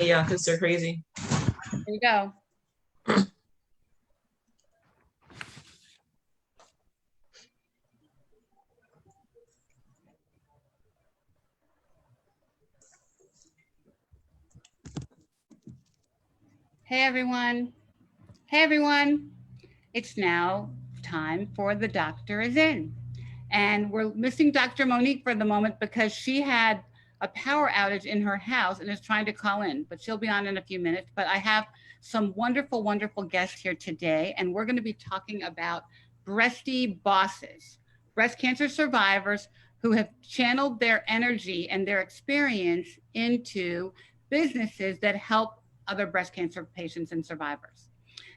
yeah, because they're crazy. There you go. Hey, everyone. Hey, everyone. It's now time for The Doctor Is In. And we're missing Dr. Monique for the moment because she had a power outage in her house and is trying to call in, but she'll be on in a few minutes. But I have some wonderful, wonderful guests here today, and we're going to be talking about Breastie bosses, breast cancer survivors who have channeled their energy and their experience into businesses that help other breast cancer patients and survivors.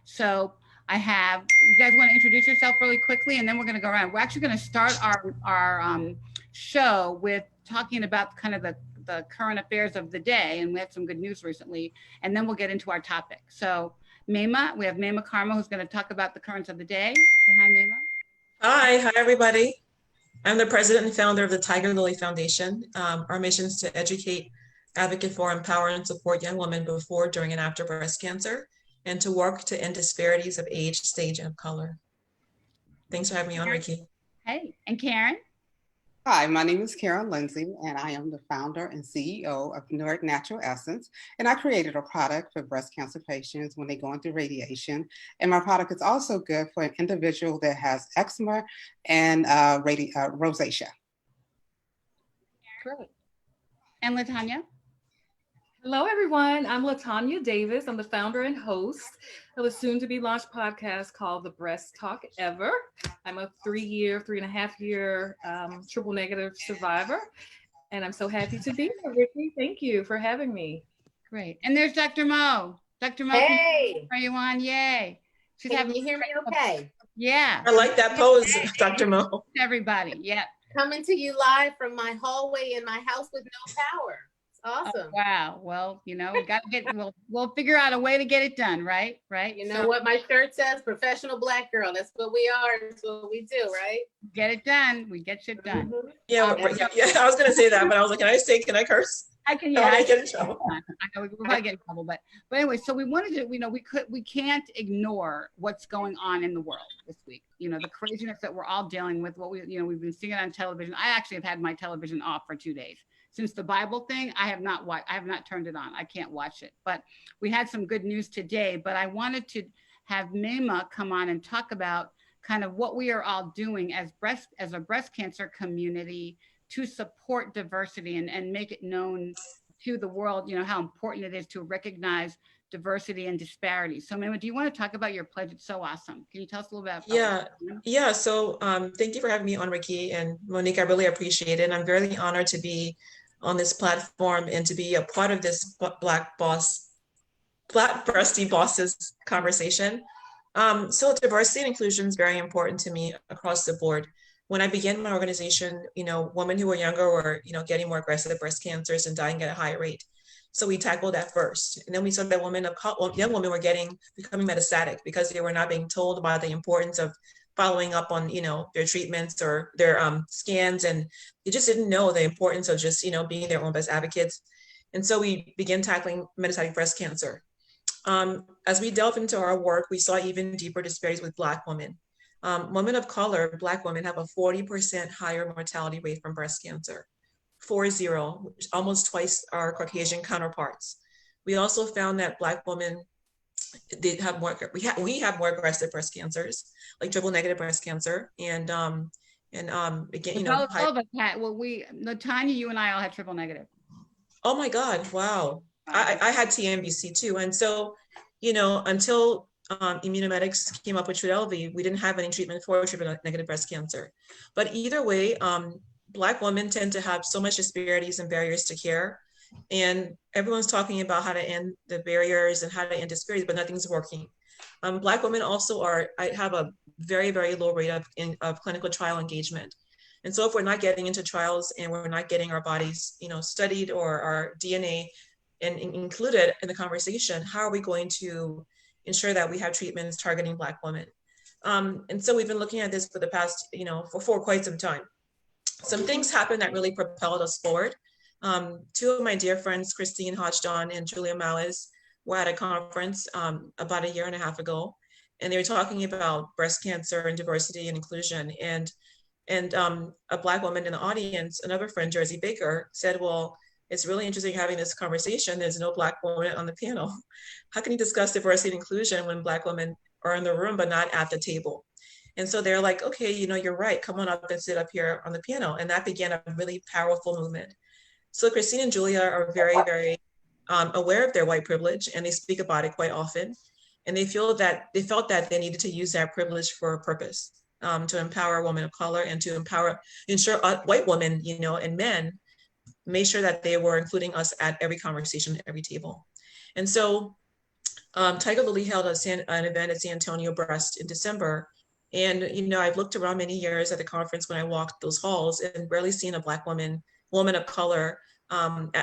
So I have, you guys want to introduce yourself really quickly, and then we're going to go around. We're actually going to start our show with talking about kind of the current affairs of the day, and we had some good news recently, and then we'll get into our topic. So Mema, we have Mema Karma, who's going to talk about the currents of the day. Say hi, Mema. Hi, everybody. I'm the president and founder of the Tiger Lily Foundation. Our mission is to educate, advocate for, empower, and support young women before, during, and after breast cancer, and to work to end disparities of age, stage, and color. Thanks for having me on, Ricky. Hey, and Karen. Hi, my name is Karen Lindsay, and I am the founder and CEO of Nordic Natural Essence. And I created a product for breast cancer patients when they're going through radiation. And my product is also good for an individual that has eczema and rosacea. Great. And LaTanya? Hello, everyone. I'm LaTanya Davis. I'm the founder and host of a soon-to-be-launched podcast called The Breast Talk Ever. I'm a 3.5 year triple negative survivor, and I'm so happy to be here, Ricky. Thank you for having me. Great. And there's Dr. Mo. Dr. Mo, hey, are you on? Yay. Can you hear me okay? Yeah. I like that pose, Dr. Mo. Everybody, yeah. Coming to you live from my hallway in my house with no power. Awesome. Oh, wow. Well, we got to get, we'll figure out a way to get it done, right? You know what my shirt says? Professional Black girl. That's what we are. That's what we do, right? Get it done. We get shit done. Mm-hmm. Yeah, I was going to say that, but I was like, can I curse? I can, yeah. I get in trouble. I know we'll probably get in trouble, but anyway, so we wanted to, we can't ignore what's going on in the world this week. The craziness that we're all dealing with, we've been seeing it on television. I actually have had my television off for 2 days. Since the Bible thing, I have not turned it on. I can't watch it. But we had some good news today. But I wanted to have Mema come on and talk about kind of what we are all doing as a breast cancer community to support diversity and make it known to the world, how important it is to recognize diversity and disparity. So Mema, do you want to talk about your pledge? It's so awesome. Can you tell us a little bit about Yeah. So thank you for having me on, Ricky and Monique. I really appreciate it. And I'm very honored to be on this platform and to be a part of this Black Breastie bosses conversation. So diversity and inclusion is very important to me across the board. When I began my organization, women who were younger were, getting more aggressive breast cancers and dying at a higher rate. So we tackled that first. And then we saw that young women were becoming metastatic because they were not being told about the importance of following up on, their treatments or their scans. And they just didn't know the importance of just, being their own best advocates. And so we began tackling metastatic breast cancer. As we delve into our work, we saw even deeper disparities with Black women. Women of color, Black women, have a 40% higher mortality rate from breast cancer. 40, which is almost twice our Caucasian counterparts. We also found that Black women, they have more. We have more aggressive breast cancers, like triple negative breast cancer, and again, all of us had. Well, Tanya, you and I all had triple negative. Oh my God! Wow. I had TNBC too, and so until Immunomedics came up with Trodelvy, we didn't have any treatment for triple negative breast cancer. But either way, Black women tend to have so much disparities and barriers to care. And everyone's talking about how to end the barriers and how to end disparities, but nothing's working. Black women also have a very, very low rate of clinical trial engagement. And so if we're not getting into trials and we're not getting our bodies, studied or our DNA and included in the conversation, how are we going to ensure that we have treatments targeting Black women? And so we've been looking at this for the past, for quite some time. Some things happened that really propelled us forward. Two of my dear friends, Christine Hodgdon and Julia Maliz, were at a conference about a year and a half ago, and they were talking about breast cancer and diversity and inclusion. And a Black woman in the audience, another friend, Jersey Baker, said, well, it's really interesting having this conversation. There's no Black woman on the panel. How can you discuss diversity and inclusion when Black women are in the room but not at the table? And so they're like, okay, you're right. Come on up and sit up here on the panel. And that began a really powerful movement. So Christine and Julia are very, very aware of their white privilege, and they speak about it quite often. And they felt that they needed to use that privilege for a purpose, to empower women of color and to ensure white women, and men made sure that they were including us at every conversation, at every table. And so Tiger Lily held an event at San Antonio Breast in December. And, I've looked around many years at the conference when I walked those halls and rarely seen a Black woman of color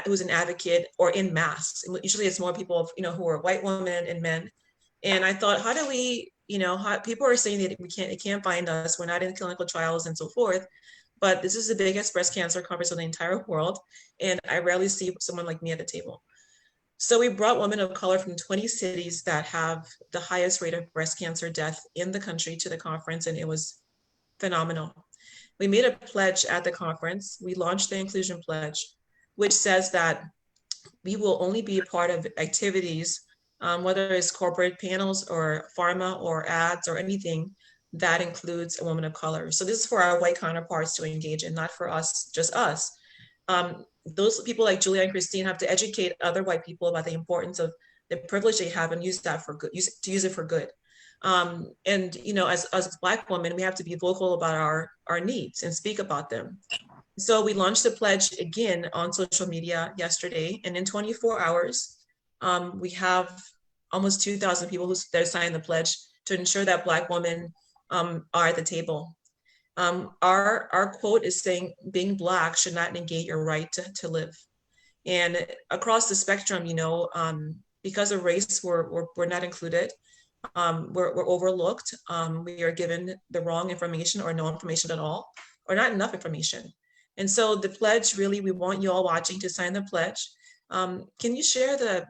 who's an advocate or in mass. Usually it's more people, who are white women and men. And I thought, how do we, people are saying that it can't find us. We're not in clinical trials and so forth. But this is the biggest breast cancer conference in the entire world. And I rarely see someone like me at the table. So we brought women of color from 20 cities that have the highest rate of breast cancer death in the country to the conference, and it was phenomenal. We made a pledge at the conference. We launched the Inclusion Pledge, which says that we will only be a part of activities, whether it's corporate panels or pharma or ads or anything that includes a woman of color. So this is for our white counterparts to engage in, not for us, just us. Those people like Julia and Christine have to educate other white people about the importance of the privilege they have and use that for good, use it for good. And as Black women, we have to be vocal about our needs and speak about them. So we launched the pledge again on social media yesterday, and in 24 hours, we have almost 2,000 people that signed the pledge to ensure that Black women are at the table. Our quote is saying, being Black should not negate your right to live. And across the spectrum, because of race, we're not included. We're overlooked. We are given the wrong information or no information at all, or not enough information. And so the pledge, really, we want you all watching to sign the pledge. Can we share the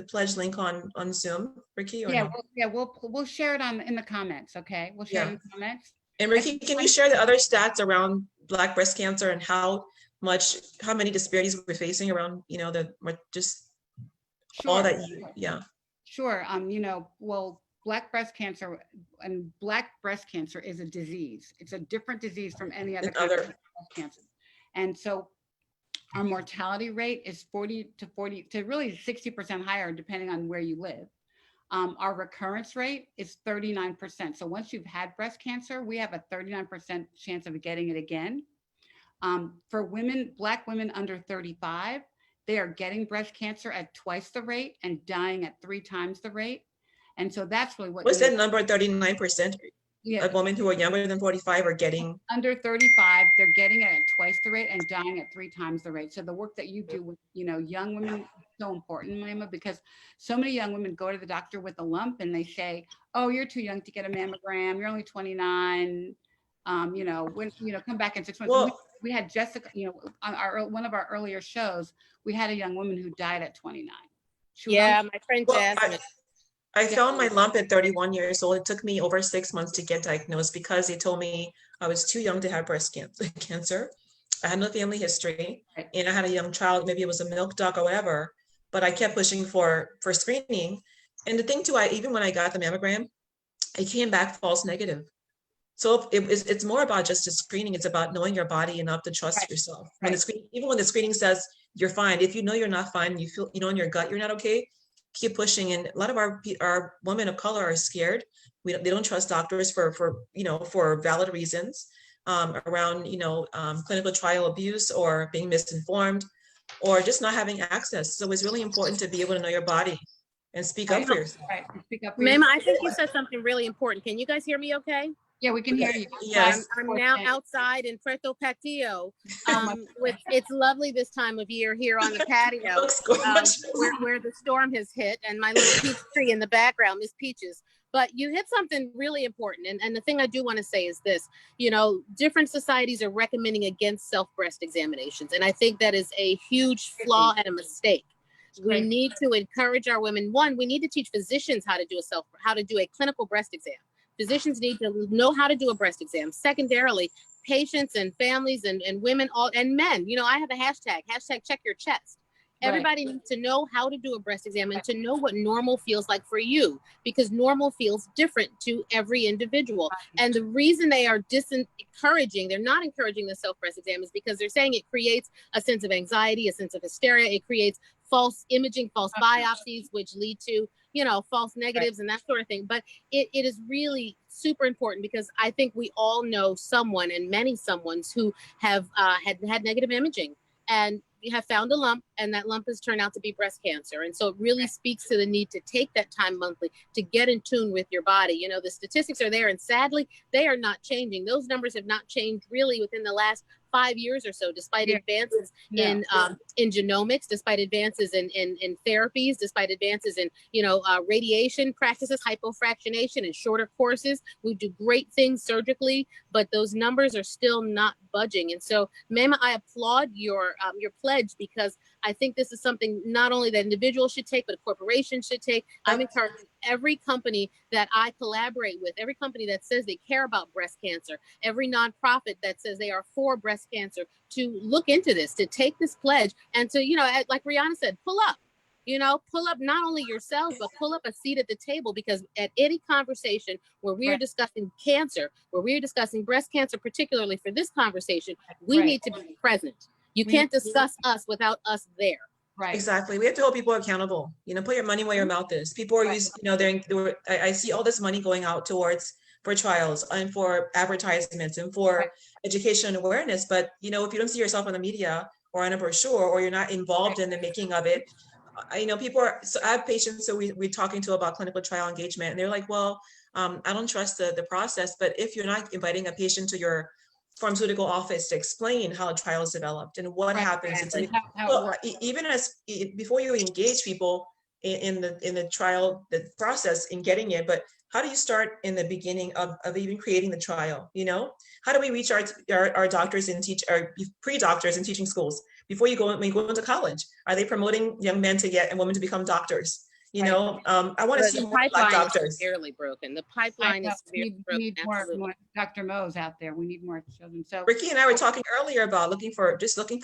pledge link on Zoom, Ricky? Or Yeah, no? we'll share it in the comments. Okay, we'll share it in the comments. And Ricky, can you share the other stats around Black breast cancer and how many disparities we're facing around, Sure. all that Sure. Black breast cancer is a disease. It's a different disease from any other kind of breast cancer. And so our mortality rate is 40 to really 60% higher, depending on where you live. Our recurrence rate is 39%. So once you've had breast cancer, we have a 39% chance of getting it again. For Black women under 35, they are getting breast cancer at twice the rate and dying at 3 times the rate. And so that's really what's that number, 39%? Yeah. Of women who are younger than 45 are getting under 35, they're getting it at twice the rate and dying at 3 times the rate. So the work that you do with, young women is so important, Mama, because so many young women go to the doctor with a lump and they say, oh, you're too young to get a mammogram. You're only 29. Come back in 6 months. Well, we had Jessica, on one of our earlier shows, we had a young woman who died at 29. My friend Jasmine. I found my lump at 31 years old. It took me over 6 months to get diagnosed because they told me I was too young to have breast cancer. I had no family history, and I had a young child. Maybe it was a milk duct or whatever, but I kept pushing for screening. And the thing too, even when I got the mammogram, it came back false negative. So it's more about just a screening. It's about knowing your body enough to trust yourself. Even when the screening says you're fine, if you know you're not fine, you feel, in your gut you're not okay, keep pushing. And a lot of our women of color are scared. They don't trust doctors for valid reasons around clinical trial abuse or being misinformed or just not having access. So it's really important to be able to know your body and speak up for yourself. Right. Speak up. Ma'am, I think you said something really important. Can you guys hear me okay? Yeah, we can hear you. Yes. I'm now outside in Puerto Patio. It's lovely this time of year here on the patio, where the storm has hit, and my little peach tree in the background, Miss Peaches. But you hit something really important. And the thing I do want to say is this, different societies are recommending against self-breast examinations. And I think that is a huge flaw and a mistake. We need to encourage our women. One, we need to teach physicians how to do a clinical breast exam. Physicians need to know how to do a breast exam. Secondarily, patients and families and women and men, I have a hashtag check your chest. Everybody needs to know how to do a breast exam and to know what normal feels like for you, because normal feels different to every individual. And the reason they are they're not encouraging the self-breast exam is because they're saying it creates a sense of anxiety, a sense of hysteria. It creates false imaging, false biopsies, which lead to, false negatives and that sort of thing. But it is really super important, because I think we all know someone and many someones who have had negative imaging and have found a lump, and that lump has turned out to be breast cancer. And so it really speaks to the need to take that time monthly to get in tune with your body. The statistics are there, and sadly, they are not changing. Those numbers have not changed really within the last 5 years or so, despite advances in genomics, despite advances in therapies, despite advances in radiation practices, hypofractionation, and shorter courses. We do great things surgically, but those numbers are still not budging. And so, Mema, I applaud your pledge, because I think this is something not only that individuals should take, but corporations should take. I'm encouraging every company that I collaborate with, every company that says they care about breast cancer, every nonprofit that says they are for breast cancer, to look into this, to take this pledge, and to, like Rihanna said, pull up not only yourselves, but pull up a seat at the table, because at any conversation where we are discussing cancer, where we are discussing breast cancer, particularly for this conversation, we need to be present. You can't discuss us without us there. Right. Exactly. We have to hold people accountable. Put your money where your mouth is. People are using, I see all this money going out for trials and for advertisements and for education and awareness. But, if you don't see yourself on the media or on a brochure, or you're not involved in the making of it, people are, so I have patients who we're talking to about clinical trial engagement, and they're like, well, I don't trust the process. But if you're not inviting a patient to your pharmaceutical office to explain how a trial is developed and what happens, even before you engage people in the trial, the process in getting it, but how do you start in the beginning of even creating the trial? How do we reach our doctors and our pre-doctors in teaching schools before when you go into college? Are they promoting young men to get and women to become doctors? I want to see more Black doctors. Severely broken. The pipeline is severely broken. We need more Dr. Mo's out there. We need more children. So Ricky and I were talking earlier about looking for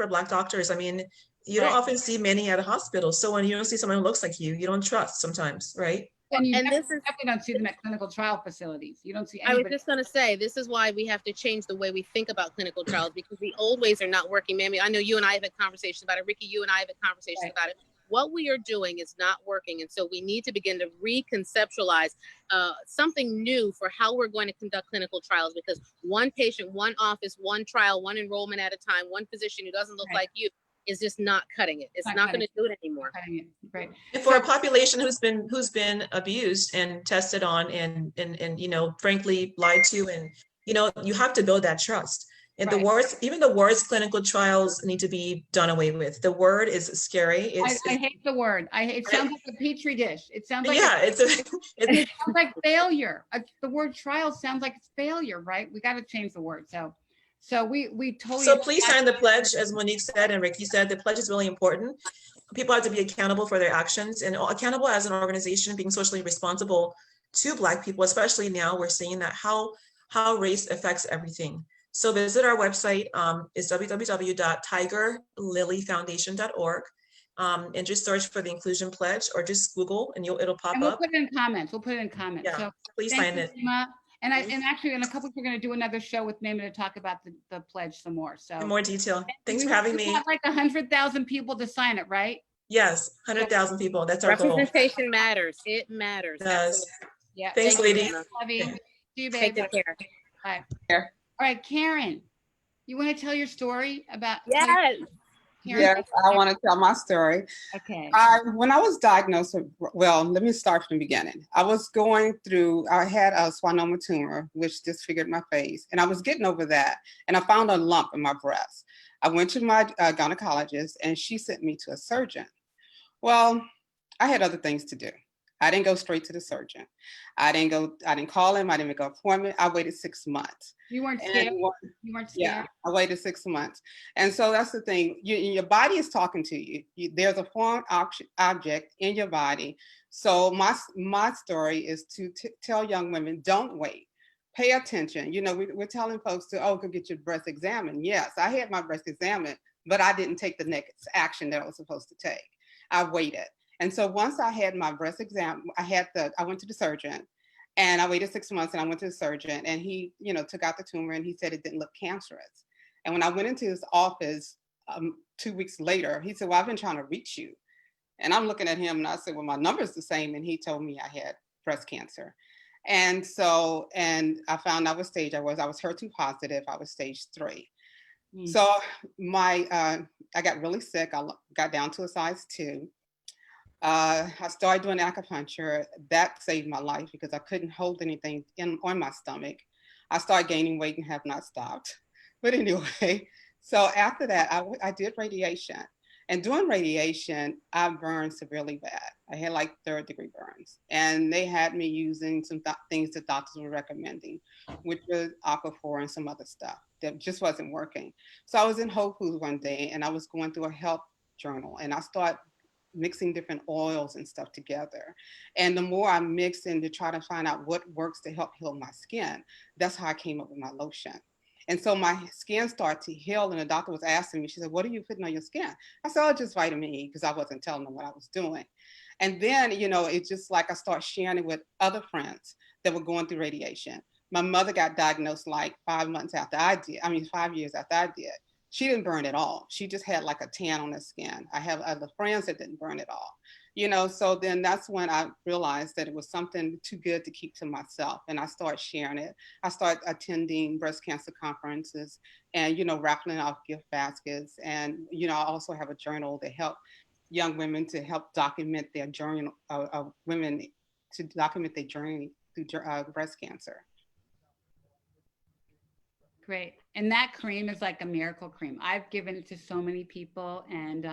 Black doctors. I mean, you don't often see many at a hospital. So when you don't see someone who looks like you don't trust sometimes, right? And definitely don't see them at clinical trial facilities. You don't see anybody. I was just going to say, this is why we have to change the way we think about clinical trials, because the old ways are not working. Mammy, I know you and I have had conversations about it. Ricky, you and I have had conversations about it. What we are doing is not working. And so we need to begin to reconceptualize something new for how we're going to conduct clinical trials, because one patient, one office, one trial, one enrollment at a time, one physician who doesn't look like you is just not cutting it. It's not going to do it anymore. Right. And for a population who's been abused and tested on and frankly lied to, and you have to build that trust. And even the words clinical trials need to be done away with. The word is scary. I hate the word. It sounds like a petri dish. It sounds like it sounds like failure. The word trial sounds like it's failure, right? We got to change the word. So we totally. So please sign the pledge, as Monique said and Ricky said. The pledge is really important. People have to be accountable for their actions, and accountable as an organization, being socially responsible to Black people, especially now we're seeing that how race affects everything. So visit our website, is www.tigerlilyfoundation.org, and just search for the Inclusion Pledge, or just Google and it'll pop up. We'll put it in comments. Yeah, so please sign it. And actually in a couple weeks we're going to do another show with Mema to talk about the pledge some more. So in more detail. Thanks for having me. We have like 100,000 people to sign it, right? Yes, 100,000 people. That's our goal. Representation matters. It matters. It does. Yeah. Thanks, ladies. Love you. See you, babe. Take care. Bye. All right, Karen, you want to tell your story about? Yes. Yes, I want to tell my story. Okay. When I was diagnosed let me start from the beginning. I had a schwannoma tumor, which disfigured my face, and I was getting over that, and I found a lump in my breast. I went to my gynecologist, and she sent me to a surgeon. Well, I had other things to do. I didn't go straight to the surgeon. I didn't call him. I didn't make an appointment. I waited 6 months. You weren't And scared? You weren't yeah, scared? I waited 6 months. And so that's the thing. Your body is talking to you. There's a foreign object in your body. So my story is to tell young women, don't wait. Pay attention. You know, we're telling folks to, go get your breast examined. Yes, I had my breast examined, but I didn't take the next action that I was supposed to take. I waited. And so once I had my breast exam, I went to the surgeon, and I waited 6 months, and I went to the surgeon, and he, took out the tumor, and he said it didn't look cancerous. And when I went into his office 2 weeks later, he said, well, I've been trying to reach you. And I'm looking at him, and I said, well, my number's the same. And he told me I had breast cancer. And so, I found out what stage I was HER2 positive. I was stage 3. So I got really sick. I got down to a size 2. I started doing acupuncture. That saved my life because I couldn't hold anything on my stomach. I started gaining weight and have not stopped. But anyway, so after that, I did radiation. And during radiation, I burned severely bad. I had like 3rd-degree burns. And they had me using some things that doctors were recommending, which was Aquaphor and some other stuff that just wasn't working. So I was in Whole Foods one day, and I was going through a health journal, and I started mixing different oils and stuff together. And the more I mixed in to try to find out what works to help heal my skin, that's how I came up with my lotion. And so my skin started to heal, and the doctor was asking me, she said, what are you putting on your skin? I said, oh, just vitamin E, because I wasn't telling them what I was doing. And then, it's just like I started sharing it with other friends that were going through radiation. My mother got diagnosed like 5 months after I did. 5 years after I did. She didn't burn at all. She just had like a tan on her skin. I have other friends that didn't burn at all. So then that's when I realized that it was something too good to keep to myself. And I started sharing it. I started attending breast cancer conferences and, raffling off gift baskets. And, I also have a journal to help young women to help document their journey of women to document their journey through breast cancer. Great. And that cream is like a miracle cream. I've given it to so many people, and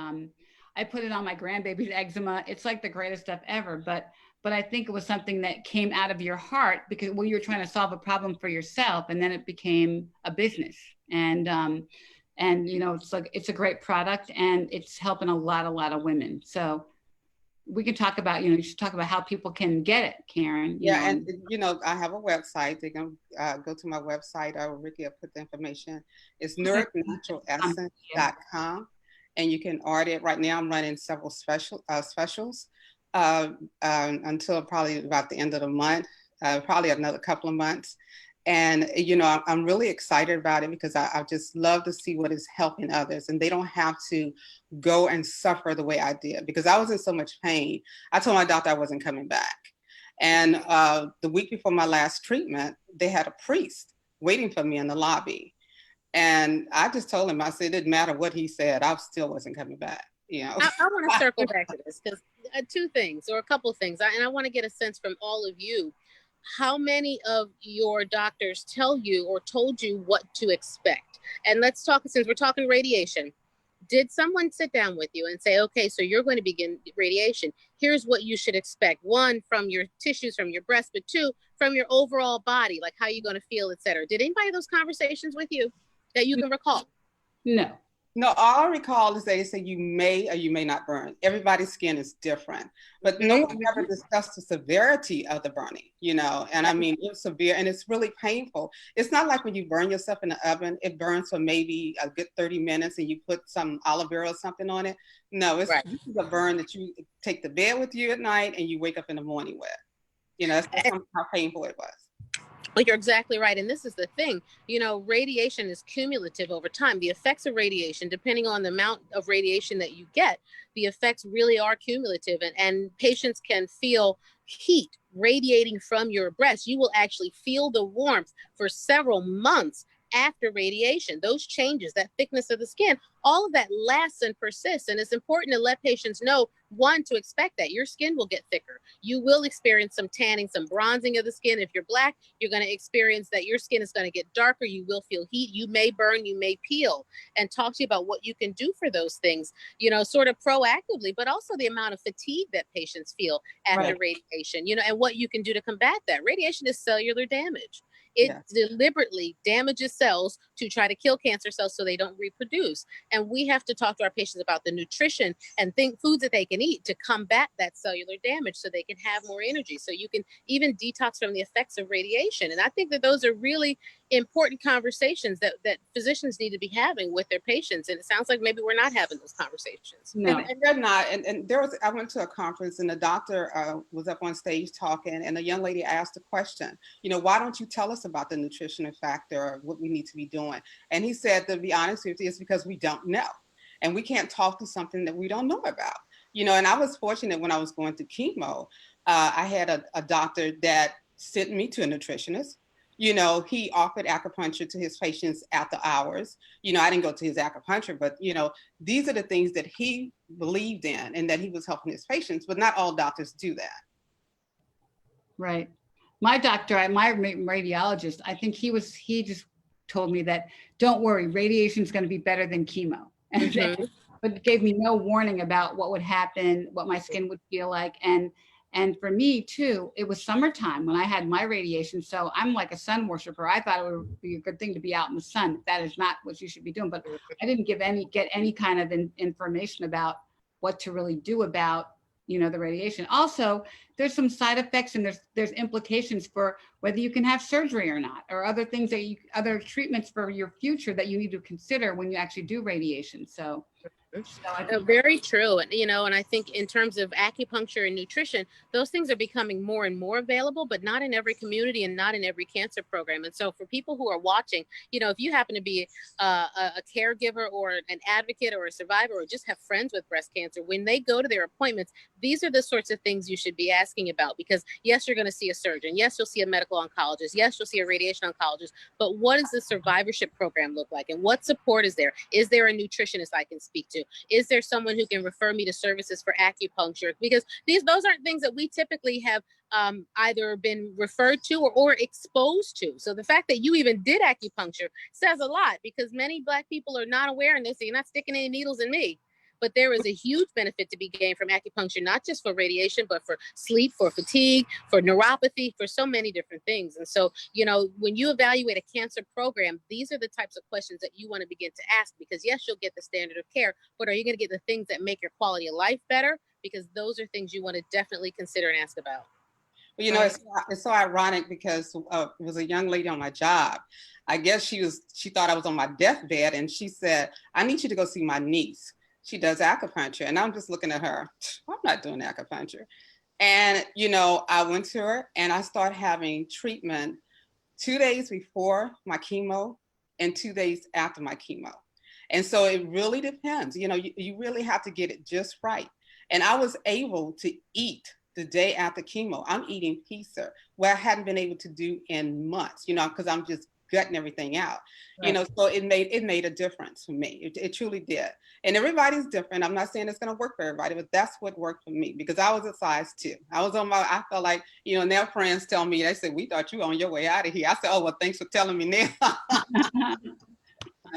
I put it on my grandbaby's eczema. It's like the greatest stuff ever. But I think it was something that came out of your heart because you were trying to solve a problem for yourself, and then it became a business. And it's a great product, and it's helping a lot of women. So we can talk about, you should talk about how people can get it, Karen. And I have a website. They can go to my website. Ricky will put the information. It's NuricNaturalEssence.com, and you can order it. Right now, I'm running several specials until probably about the end of the month, probably another couple of months. And, I'm really excited about it because I just love to see what is helping others, and they don't have to go and suffer the way I did because I was in so much pain. I told my doctor I wasn't coming back. And the week before my last treatment, they had a priest waiting for me in the lobby. And I just told him, I said, it didn't matter what he said, I still wasn't coming back. I want to circle back to this because 2 things or a couple of things. And I want to get a sense from all of you. How many of your doctors tell you or told you what to expect? And let's talk, since we're talking radiation, did someone sit down with you and say, okay, so you're going to begin radiation. Here's what you should expect. 1, from your tissues, from your breast, but 2, from your overall body, like how you're going to feel, et cetera. Did anybody have those conversations with you that you can recall? No, all I recall is they say you may or you may not burn. Everybody's skin is different, but no one ever discussed the severity of the burning, and it's severe and it's really painful. It's not like when you burn yourself in the oven, it burns for maybe a good 30 minutes and you put some olive oil or something on it. No, it's This is a burn that you take to bed with you at night and you wake up in the morning with. That's how painful it was. Well, you're exactly right. And this is the thing, radiation is cumulative over time. The effects of radiation, depending on the amount of radiation that you get, the effects really are cumulative. And patients can feel heat radiating from your breast. You will actually feel the warmth for several months after radiation. Those changes, that thickness of the skin, all of that lasts and persists. And it's important to let patients know, one, to expect that your skin will get thicker. You will experience some tanning, some bronzing of the skin. If you're Black, you're going to experience that your skin is going to get darker. You will feel heat. You may burn, you may peel, and talk to you about what you can do for those things, you know, sort of proactively, but also the amount of fatigue that patients feel after radiation, you know, and what you can do to combat that. Radiation is cellular damage. It deliberately damages cells to try to kill cancer cells so they don't reproduce. And we have to talk to our patients about the nutrition and foods that they can eat to combat that cellular damage so they can have more energy. So you can even detox from the effects of radiation. And I think that those are really important conversations that physicians need to be having with their patients. And it sounds like maybe we're not having those conversations. No, and they're not. And I went to a conference and the doctor was up on stage talking, and a young lady asked a question, you know, why don't you tell us about the nutritional factor or what we need to be doing? And he said, to be honest with you, it's because we don't know. And we can't talk to something that we don't know about. You know, and I was fortunate when I was going through chemo, I had a doctor that sent me to a nutritionist. You know, he offered acupuncture to his patients after hours. You know, I didn't go to his acupuncture, but, you know, these are the things that he believed in and that he was helping his patients, but not all doctors do that. Right. My doctor, my radiologist, I think he just told me that, don't worry, radiation is going to be better than chemo. But gave me no warning about what would happen, what my skin would feel like. And for me too, it was summertime when I had my radiation. So I'm like a sun worshiper. I thought it would be a good thing to be out in the sun. That is not what you should be doing. But I didn't get any kind of information about what to really do about, you know, the radiation. Also, there's some side effects and there's implications for whether you can have surgery or not, or other things other treatments for your future that you need to consider when you actually do radiation. So very true. And, you know, and I think in terms of acupuncture and nutrition, those things are becoming more and more available, but not in every community and not in every cancer program. And so for people who are watching, you know, if you happen to be a caregiver or an advocate or a survivor or just have friends with breast cancer, when they go to their appointments, these are the sorts of things you should be asking about, because yes, you're going to see a surgeon. Yes, you'll see a medical oncologist. Yes, you'll see a radiation oncologist. But what does the survivorship program look like? And what support is there? Is there a nutritionist I can speak to? Is there someone who can refer me to services for acupuncture? Because those aren't things that we typically have either been referred to or exposed to. So the fact that you even did acupuncture says a lot, because many Black people are not aware, and they say, you're not sticking any needles in me. But there is a huge benefit to be gained from acupuncture, not just for radiation, but for sleep, for fatigue, for neuropathy, for so many different things. And so, you know, when you evaluate a cancer program, these are the types of questions that you want to begin to ask, because yes, you'll get the standard of care, but are you going to get the things that make your quality of life better? Because those are things you want to definitely consider and ask about. Well, you know, it's so ironic because it was a young lady on my job. I guess she thought I was on my deathbed, and she said, I need you to go see my niece. She does acupuncture. And I'm just looking at her, I'm not doing acupuncture. And, you know, I went to her and I started having treatment 2 days before my chemo and 2 days after my chemo. And so it really depends. You know, you really have to get it just right. And I was able to eat the day after chemo. I'm eating pizza, where I hadn't been able to do in months, you know, because I'm just gutting everything out. Right. You know, so it made a difference for me. It truly did. And everybody's different. I'm not saying it's going to work for everybody, but that's what worked for me, because I was a size 2. I felt like, you know, and their friends tell me, they said, we thought you were on your way out of here. I said, oh, well, thanks for telling me now. I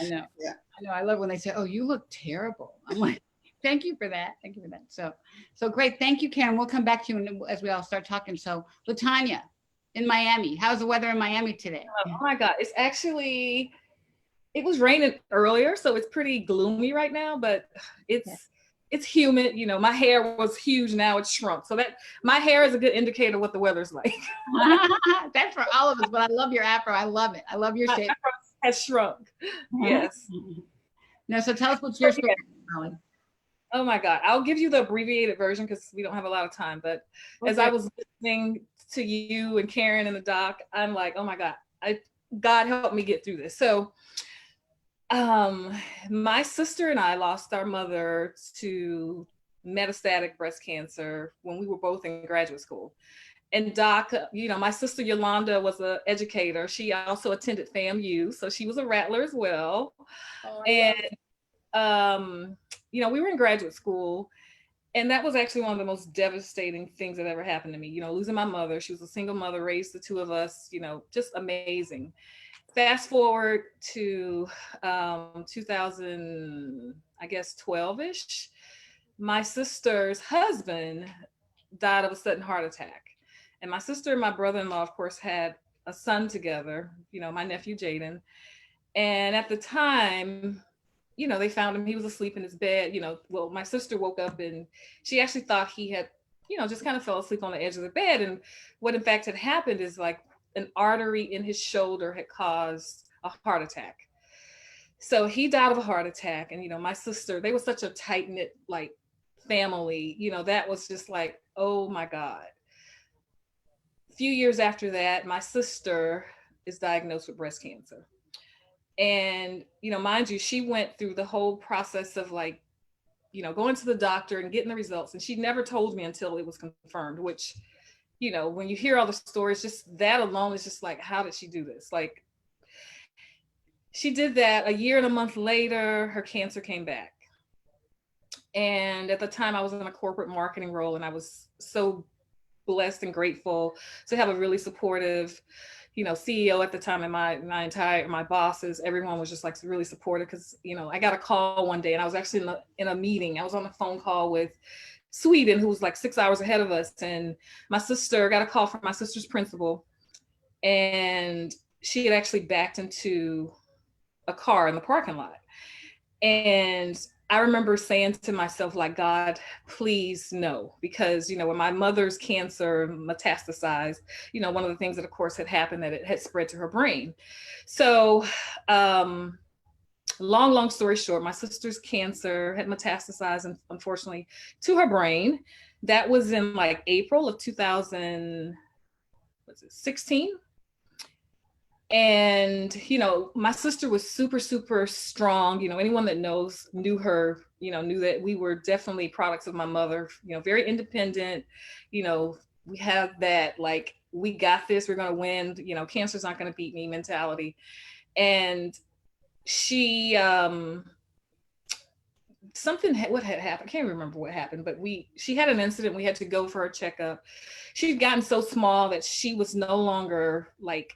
know. Yeah. I know. I love when they say, oh, you look terrible. I'm like, thank you for that. Thank you for that. So great. Thank you, Karen. We'll come back to you as we all start talking. So LaTanya in Miami, how's the weather in Miami today? Oh my God. It was raining earlier, so it's pretty gloomy right now, but it's humid. You know, my hair was huge, now it's shrunk. So that my hair is a good indicator of what the weather's like. That's for all of us, but I love your afro. I love it. I love your shape. Afro has shrunk. Yes. No, so tell us what's your story, Molly. Oh my God. I'll give you the abbreviated version because we don't have a lot of time. But as I was listening to you and Karen and the doc, I'm like, oh my God, God help me get through this. So my sister and I lost our mother to metastatic breast cancer when we were both in graduate school. And Doc, you know, my sister Yolanda was an educator. She also attended FAMU, so she was a Rattler as well. Oh, And you know, we were in graduate school, and that was actually one of the most devastating things that ever happened to me. You know, losing my mother. She was a single mother, raised the two of us. You know, just amazing. Fast forward to 2000, I guess 12ish. My sister's husband died of a sudden heart attack. And my sister and my brother-in-law, of course, had a son together, you know, my nephew Jaden. And at the time, you know, they found him, he was asleep in his bed. You know, well, my sister woke up and she actually thought he had, you know, just kind of fell asleep on the edge of the bed. And what in fact had happened is like an artery in his shoulder had caused a heart attack. So he died of a heart attack. And, you know, my sister, they were such a tight knit, like, family, you know, that was just like, oh my God. A few years after that, my sister is diagnosed with breast cancer. And, you know, mind you, she went through the whole process of like, you know, going to the doctor and getting the results. And she never told me until it was confirmed, which, you know, when you hear all the stories, just that alone is just like, how did she do this? Like, she did that. A year and a month later, her cancer came back. And at the time I was in a corporate marketing role, and I was so blessed and grateful to have a really supportive, you know, CEO at the time, and my bosses, everyone was just like really supportive. Cause, you know, I got a call one day and I was actually in a meeting. I was on a phone call with Sweden, who was like 6 hours ahead of us. And my sister got a call from my sister's principal, and she had actually backed into a car in the parking lot. And I remember saying to myself, like, God, please no, because, you know, when my mother's cancer metastasized, you know, one of the things that of course had happened, that it had spread to her brain. So long story short, my sister's cancer had metastasized, and unfortunately, to her brain. That was in like April of 2016. And, you know, my sister was super, super strong. You know, anyone that knew her, you know, knew that we were definitely products of my mother, you know, very independent. You know, we have that, like, we got this, we're going to win, you know, cancer's not going to beat me mentality. And she, what had happened, I can't remember what happened, but she had an incident. We had to go for a checkup. She'd gotten so small that she was no longer like,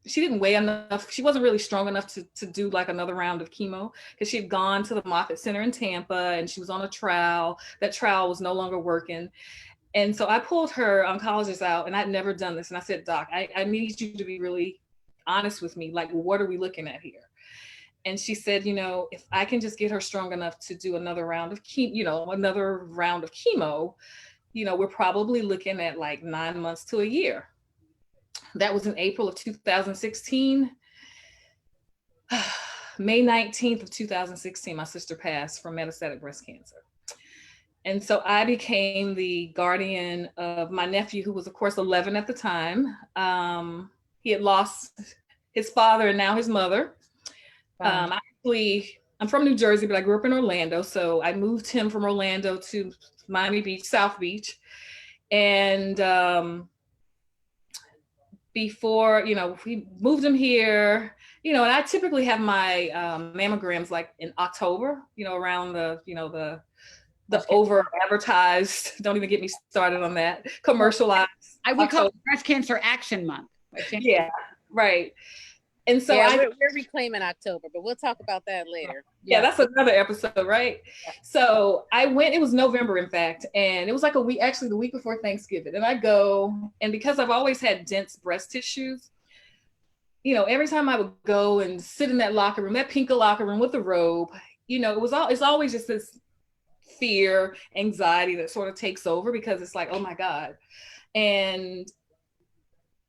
she didn't weigh enough. She wasn't really strong enough to do like another round of chemo, because she had gone to the Moffitt Center in Tampa and she was on a trial. That trial was no longer working. And so I pulled her oncologist out, and I'd never done this. And I said, Doc, I need you to be really honest with me. Like, what are we looking at here? And she said, you know, if I can just get her strong enough to do another round of chemo, you know, we're probably looking at like 9 months to a year. That was in April of 2016. May 19th of 2016, my sister passed from metastatic breast cancer. And so I became the guardian of my nephew, who was of course 11 at the time. He had lost his father and now his mother. Wow. I'm from New Jersey, but I grew up in Orlando. So I moved him from Orlando to Miami Beach, South Beach. And before, you know, we moved him here, you know, and I typically have my mammograms like in October, you know, around the, you know, the over advertised, don't even get me started on that, commercialized. I would call it Breast Cancer Action Month. Yeah, right. And so yeah, we're reclaiming October, but we'll talk about that later. Yeah, that's another episode, right? So I went, it was November, in fact, and it was like a week, actually the week before Thanksgiving. And I go, and because I've always had dense breast tissues, you know, every time I would go and sit in that locker room, that pink locker room with the robe, you know, it's always just this fear, anxiety that sort of takes over, because it's like, oh my God. And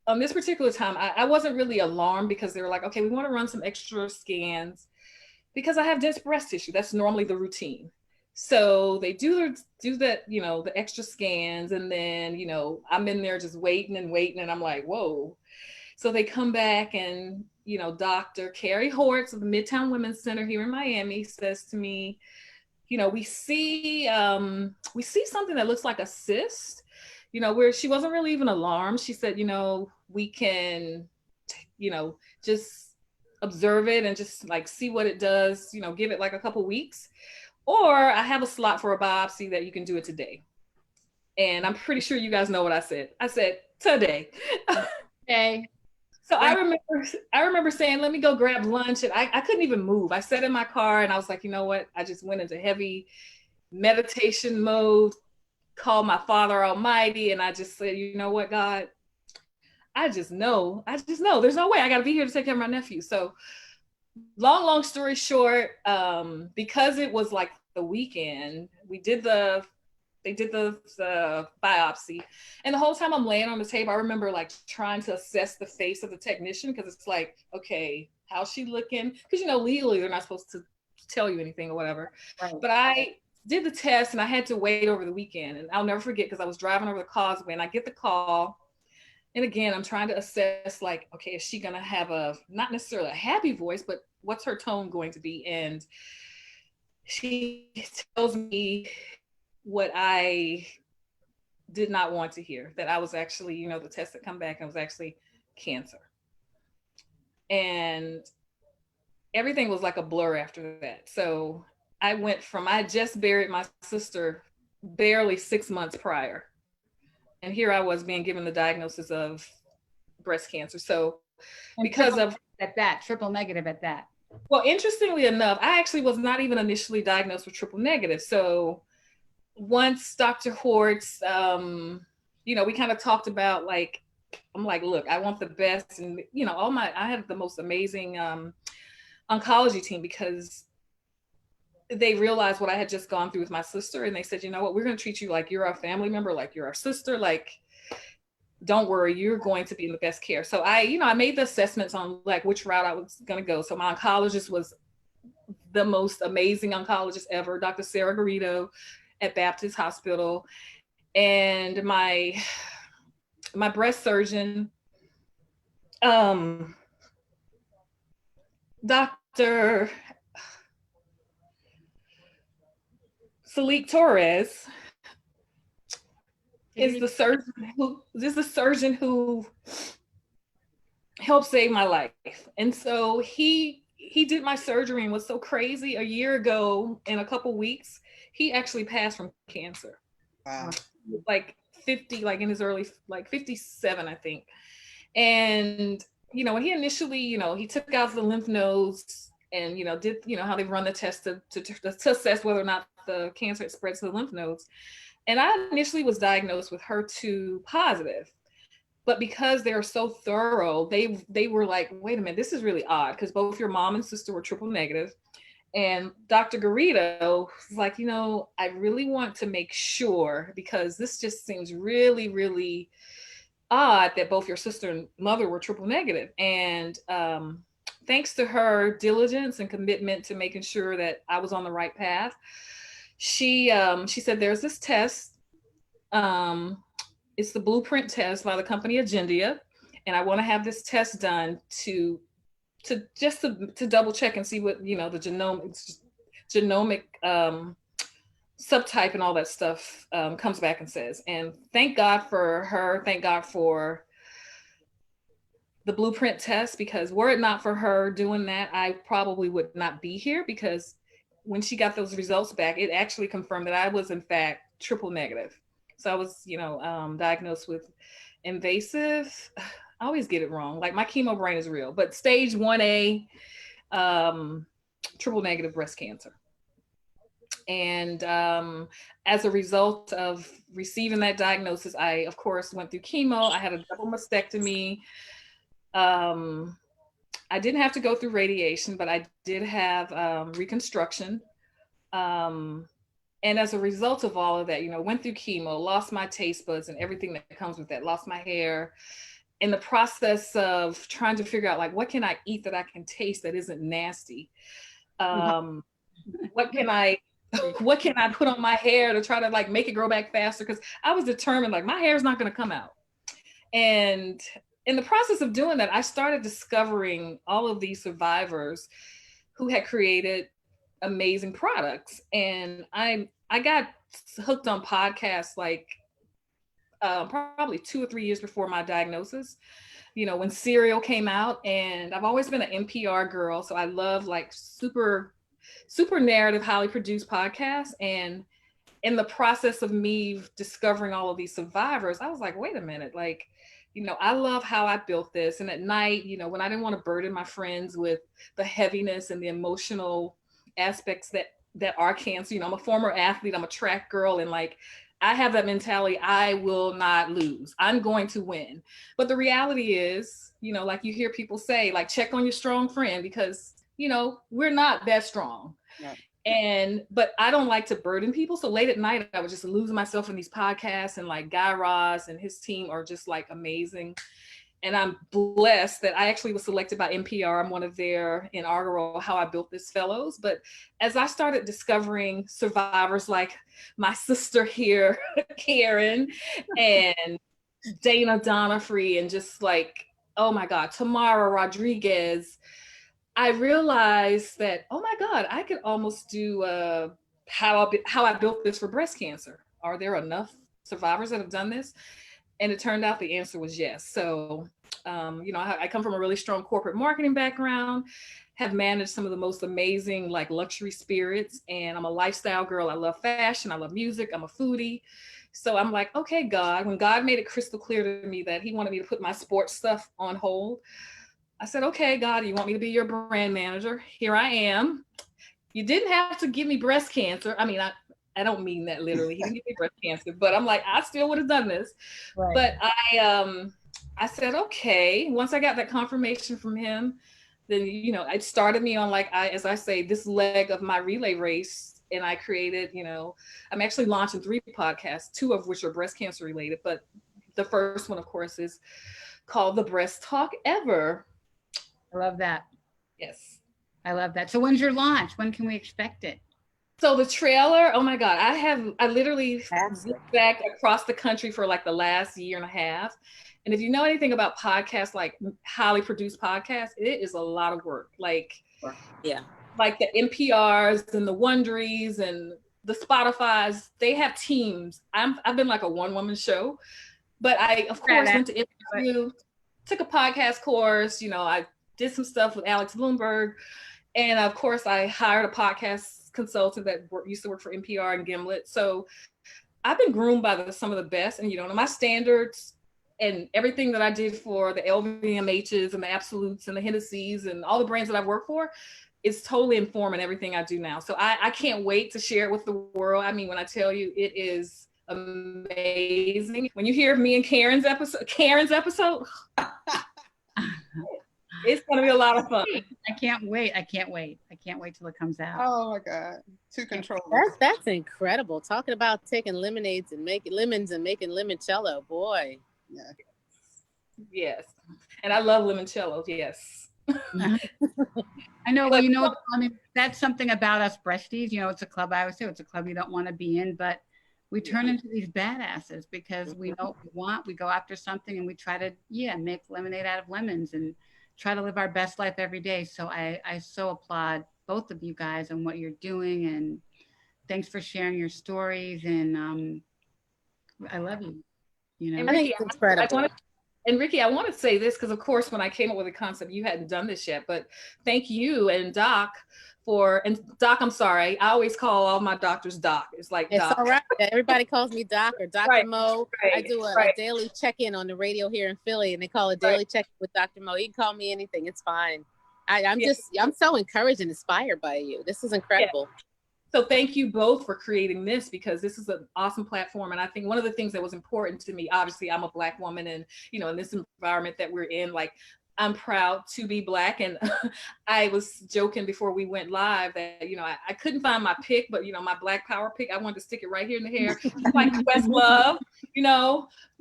on this particular time, I wasn't really alarmed, because they were like, okay, we want to run some extra scans because I have dense breast tissue. That's normally the routine. So they do that, you know, the extra scans. And then, you know, I'm in there just waiting. And I'm like, whoa. So they come back, and, you know, Dr. Carrie Hortz of the Midtown Women's Center here in Miami says to me, you know, we see something that looks like a cyst. you know, where she wasn't really even alarmed. She said, we can, just observe it and just like see what it does, give it like a couple weeks. Or I have a slot for a biopsy that you can do it today. And I'm pretty sure you guys know what I said. I said, today. Okay. So I remember saying, let me go grab lunch. And I couldn't even move. I sat in my car and I was like, you know what? I just went into heavy meditation mode, called my Father Almighty. And I just said, you know what, God, I just know there's no way I got to be here to take care of my nephew. So long story short, because it was like the weekend, they did the biopsy, and the whole time I'm laying on the table, I remember like trying to assess the face of the technician, because it's like, okay, how's she looking? Because legally they're not supposed to tell you anything or whatever. Right. But I did the test and I had to wait over the weekend, and I'll never forget, because I was driving over the causeway and I get the call. And again, I'm trying to assess, like, okay, is she gonna have not necessarily a happy voice, but what's her tone going to be? And she tells me what I did not want to hear, that I was actually, the test had come back and it was actually cancer. And everything was like a blur after that. So I just buried my sister barely 6 months prior. And here I was being given the diagnosis of breast cancer. So because of triple negative at that. Well, interestingly enough, I actually was not even initially diagnosed with triple negative. So once Dr. Hortz, we kind of talked about, like, I'm like, look, I want the best. And, I had the most amazing oncology team, because they realized what I had just gone through with my sister. And they said, you know what, we're going to treat you like you're our family member, like you're our sister, like, don't worry, you're going to be in the best care. So I made the assessments on like which route I was going to go. So my oncologist was the most amazing oncologist ever, Dr. Sarah Garrido at Baptist Hospital. And my breast surgeon, Dr. Salik Torres, is the surgeon who helped save my life. And so he did my surgery, and was so crazy. A year ago, in a couple weeks, he actually passed from cancer. Wow. Like 50, like in his early, like 57, I think. And, when he initially, he took out the lymph nodes and, did, how they run the test to assess whether or not the cancer had spread to the lymph nodes. And I initially was diagnosed with HER2 positive, but because they're so thorough, they were like, wait a minute, this is really odd, because both your mom and sister were triple negative. And Dr. Garrido was like, I really want to make sure, because this just seems really, really odd that both your sister and mother were triple negative. And thanks to her diligence and commitment to making sure that I was on the right path, she said, there's this test. It's the Blueprint test by the company Agendia. And I want to have this test done to double check and see what, the genomic subtype and all that stuff comes back and says. And thank God for her. Thank God for the Blueprint test, because were it not for her doing that, I probably would not be here, because when she got those results back, it actually confirmed that I was in fact triple negative. So I was, diagnosed with invasive, I always get it wrong, like my chemo brain is real, but stage 1A, triple negative breast cancer. And as a result of receiving that diagnosis, I, of course, went through chemo. I had a double mastectomy. I didn't have to go through radiation, but I did have reconstruction. And as a result of all of that, went through chemo, lost my taste buds and everything that comes with that, lost my hair. In the process of trying to figure out, like, what can I eat that I can taste that isn't nasty? What can I put on my hair to try to like make it grow back faster? Because I was determined, like, my hair is not going to come out. And in the process of doing that, I started discovering all of these survivors who had created amazing products. And I got hooked on podcasts like probably 2 or 3 years before my diagnosis, when Serial came out. And I've always been an NPR girl. So I love like super narrative, highly produced podcasts. And in the process of me discovering all of these survivors, I was like, wait a minute, like, I love how I built this. And at night, when I didn't want to burden my friends with the heaviness and the emotional aspects that are cancer, I'm a former athlete, I'm a track girl, and like, I have that mentality, I will not lose, I'm going to win. But the reality is, like you hear people say, like, check on your strong friend, because, we're not that strong. Right. But I don't like to burden people. So late at night, I was just losing myself in these podcasts, and like Guy Raz and his team are just like amazing. And I'm blessed that I actually was selected by NPR. I'm one of their inaugural How I Built This fellows. But as I started discovering survivors like my sister here, Karen, and Dana Donofree, and just like, oh my God, Tamara Rodriguez, I realized that, oh my God, I could almost do how I built this for breast cancer. Are there enough survivors that have done this? And it turned out the answer was yes. So, I come from a really strong corporate marketing background, have managed some of the most amazing like luxury spirits, and I'm a lifestyle girl. I love fashion, I love music, I'm a foodie. So I'm like, okay, God, when God made it crystal clear to me that he wanted me to put my sports stuff on hold, I said, okay, God, you want me to be your brand manager? Here I am. You didn't have to give me breast cancer. I mean, I don't mean that literally. He didn't give me breast cancer, but I'm like, I still would have done this. Right. But I said, okay. Once I got that confirmation from him, then, it started me on like, as I say, this leg of my relay race. And I created, I'm actually launching 3 podcasts, 2 of which are breast cancer related. But the first one, of course, is called The Breast Talk Ever. I love that. Yes. I love that. So when's your launch? When can we expect it? So the trailer, oh my God, I literally zigzagged across the country for like the last year and a half. And if you know anything about podcasts, like highly produced podcasts, it is a lot of work. Like, yeah, like the NPRs and the Wonderies and the Spotifys, they have teams. I've been like a one-woman show, but I, of course, went to interview, took a podcast course. I did some stuff with Alex Bloomberg. And of course, I hired a podcast consultant that used to work for NPR and Gimlet. So I've been groomed by some of the best. And, my standards and everything that I did for the LVMHs and the Absolutes and the Hennessy's and all the brands that I've worked for is totally informing everything I do now. So I can't wait to share it with the world. I mean, when I tell you, it is amazing. When you hear me and Karen's episode, it's going to be a lot of fun. I can't wait. I can't wait till it comes out. Oh my God. 2 controllers. That's incredible. Talking about taking lemonades and making lemons and making limoncello. Boy. Yeah. Yes. And I love limoncello. Yes. I know. Well, I mean, that's something about us Breasties. It's a club, I always say, it's a club you don't want to be in, but we turn into these badasses because we know what we want. We go after something and we try to, make lemonade out of lemons and try to live our best life every day. So I so applaud both of you guys on what you're doing, and thanks for sharing your stories. And I love you. And Ricky, I think it's incredible. And Ricky, I want to say this because, of course, when I came up with the concept, you hadn't done this yet. But thank you and Doc Doc, I'm sorry. I always call all my doctors Doc. It's like it's Doc. all right. Everybody calls me Doc or Dr. Mo. Right, I do a daily check-in on the radio here in Philly, and they call it daily check-in with Dr. Mo. You can call me anything. It's fine. I'm so encouraged and inspired by you. This is incredible. Yeah. So thank you both for creating this, because this is an awesome platform. And I think one of the things that was important to me, obviously I'm a Black woman, and, in this environment that we're in, like, I'm proud to be Black. And I was joking before we went live that, I couldn't find my pick, but, my Black power pick, I wanted to stick it right here in the hair, like Questlove,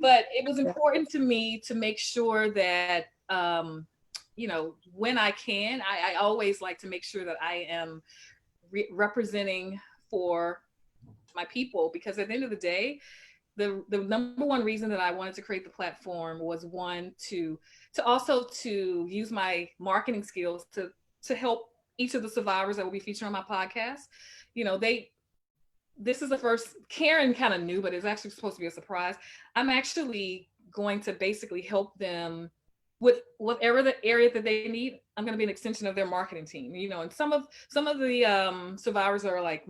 but it was important to me to make sure that, when I can, I always like to make sure that I am representing for my people, because at the end of the day, the number one reason that I wanted to create the platform was, one, to also use my marketing skills to help each of the survivors that will be featured on my podcast. this is the first, Karen kind of knew, but it's actually supposed to be a surprise. I'm actually going to basically help them with whatever the area that they need. I'm going to be an extension of their marketing team, you know, and some of the survivors are like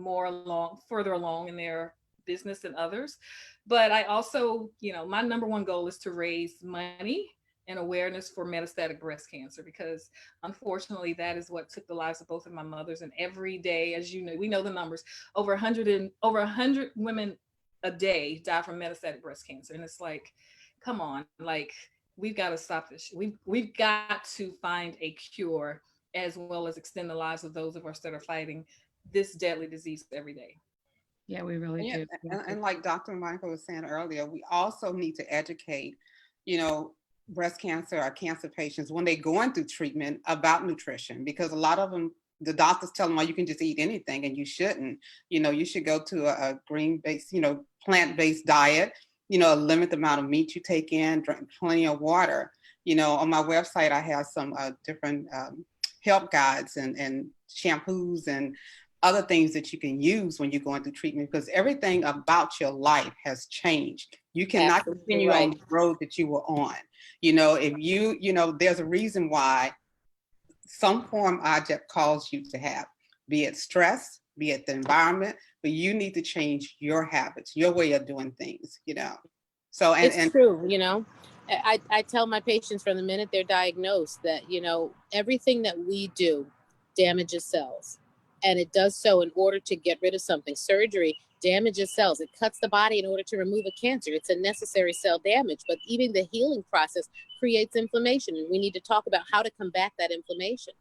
further along in their business than others. But I also, you know, my number one goal is to raise money and awareness for metastatic breast cancer, because unfortunately that is what took the lives of both of my mothers. And every day, as you know, we know the numbers, over 100 women a day die from metastatic breast cancer. And it's like, come on, like, we've got to stop this. We've got to find a cure, as well as extend the lives of those of us that are fighting this deadly disease every day. Yeah, we really do. And like Dr. Michael was saying earlier, we also need to educate, you know, breast cancer or cancer patients when they're going through treatment about nutrition, because a lot of them, the doctors tell them, well, you can just eat anything, and you shouldn't. You know, you should go to a green-based, you know, plant-based diet, you know, limit the amount of meat you take in, drink plenty of water. You know, on my website, I have some different help guides and shampoos and other things that you can use when you're going through treatment, because everything about your life has changed. You cannot continue on the road that you were on. You know, if you know, there's a reason why some form object calls you to have, be it stress, be it the environment, but you need to change your habits, your way of doing things, you know. So, it's true, you know. I tell my patients from the minute they're diagnosed that, you know, everything that we do damages cells. And it does so in order to get rid of something. Surgery damages cells. It cuts the body in order to remove a cancer. It's a necessary cell damage. But even the healing process creates inflammation. And we need to talk about how to combat that inflammation.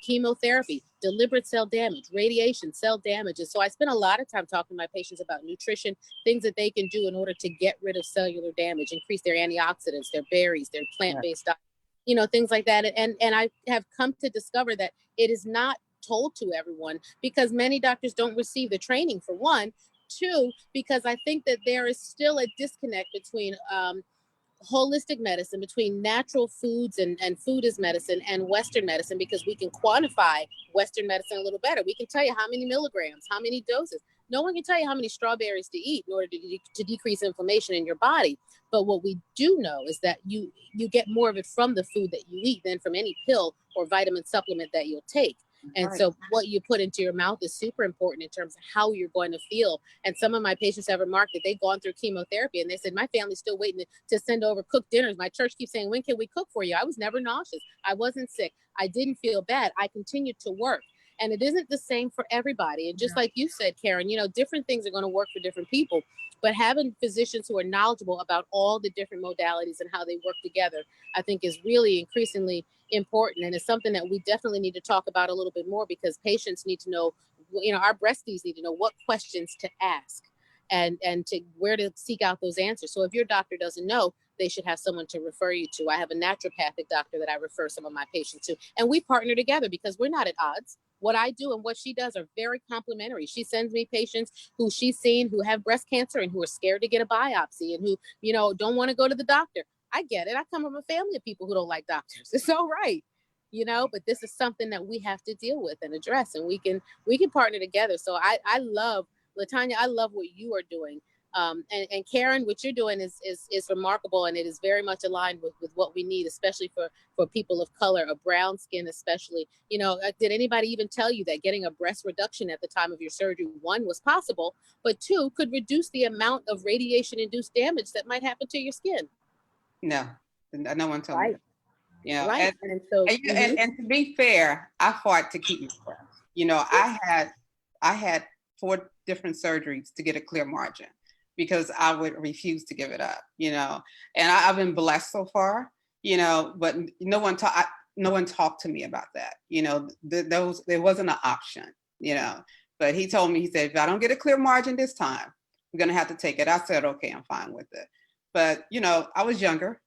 Chemotherapy, deliberate cell damage, radiation, cell damage. And so I spend a lot of time talking to my patients about nutrition, things that they can do in order to get rid of cellular damage, increase their antioxidants, their berries, their plant-based diet, you know, things like that. And I have come to discover that it is not told to everyone, because many doctors don't receive the training, for one. Two, because I think that there is still a disconnect between holistic medicine, between natural foods and food as medicine, and Western medicine, because we can quantify Western medicine a little better. We can tell you how many milligrams, how many doses. No one can tell you how many strawberries to eat in order to decrease inflammation in your body. But what we do know is that you get more of it from the food that you eat than from any pill or vitamin supplement that you'll take. And so what you put into your mouth is super important in terms of how you're going to feel. And some of my patients have remarked that they've gone through chemotherapy and they said, my family's still waiting to send over cooked dinners. My church keeps saying, when can we cook for you? I was never nauseous. I wasn't sick. I didn't feel bad. I continued to work. And it isn't the same for everybody. And just like you said, Karen, you know, different things are going to work for different people. But having physicians who are knowledgeable about all the different modalities and how they work together, I think is really increasingly important. And it's something that we definitely need to talk about a little bit more, because patients need to know, you know, our breasties need to know what questions to ask and to where to seek out those answers. So if your doctor doesn't know, they should have someone to refer you to. I have a naturopathic doctor that I refer some of my patients to, and we partner together because we're not at odds. What I do and what she does are very complementary. She sends me patients who she's seen who have breast cancer and who are scared to get a biopsy and who, you know, don't want to go to the doctor. I get it. I come from a family of people who don't like doctors. It's all right, you know, but this is something that we have to deal with and address, and we can partner together. So I love, Latanya, I love what you are doing. And Karen, what you're doing is remarkable, and it is very much aligned with what we need, especially for people of color, of brown skin, especially. You know, did anybody even tell you that getting a breast reduction at the time of your surgery, one, was possible, but two, could reduce the amount of radiation-induced damage that might happen to your skin? No, no one told me. You know, right. And to be fair, I fought to keep my breast. You know, I had 4 different surgeries to get a clear margin, because I would refuse to give it up, you know. And I've been blessed so far, you know, but no one talked to me about that, you know. There wasn't an option, you know. But he told me, he said, if I don't get a clear margin this time, we're gonna have to take it. I said, okay, I'm fine with it. But, you know, I was younger.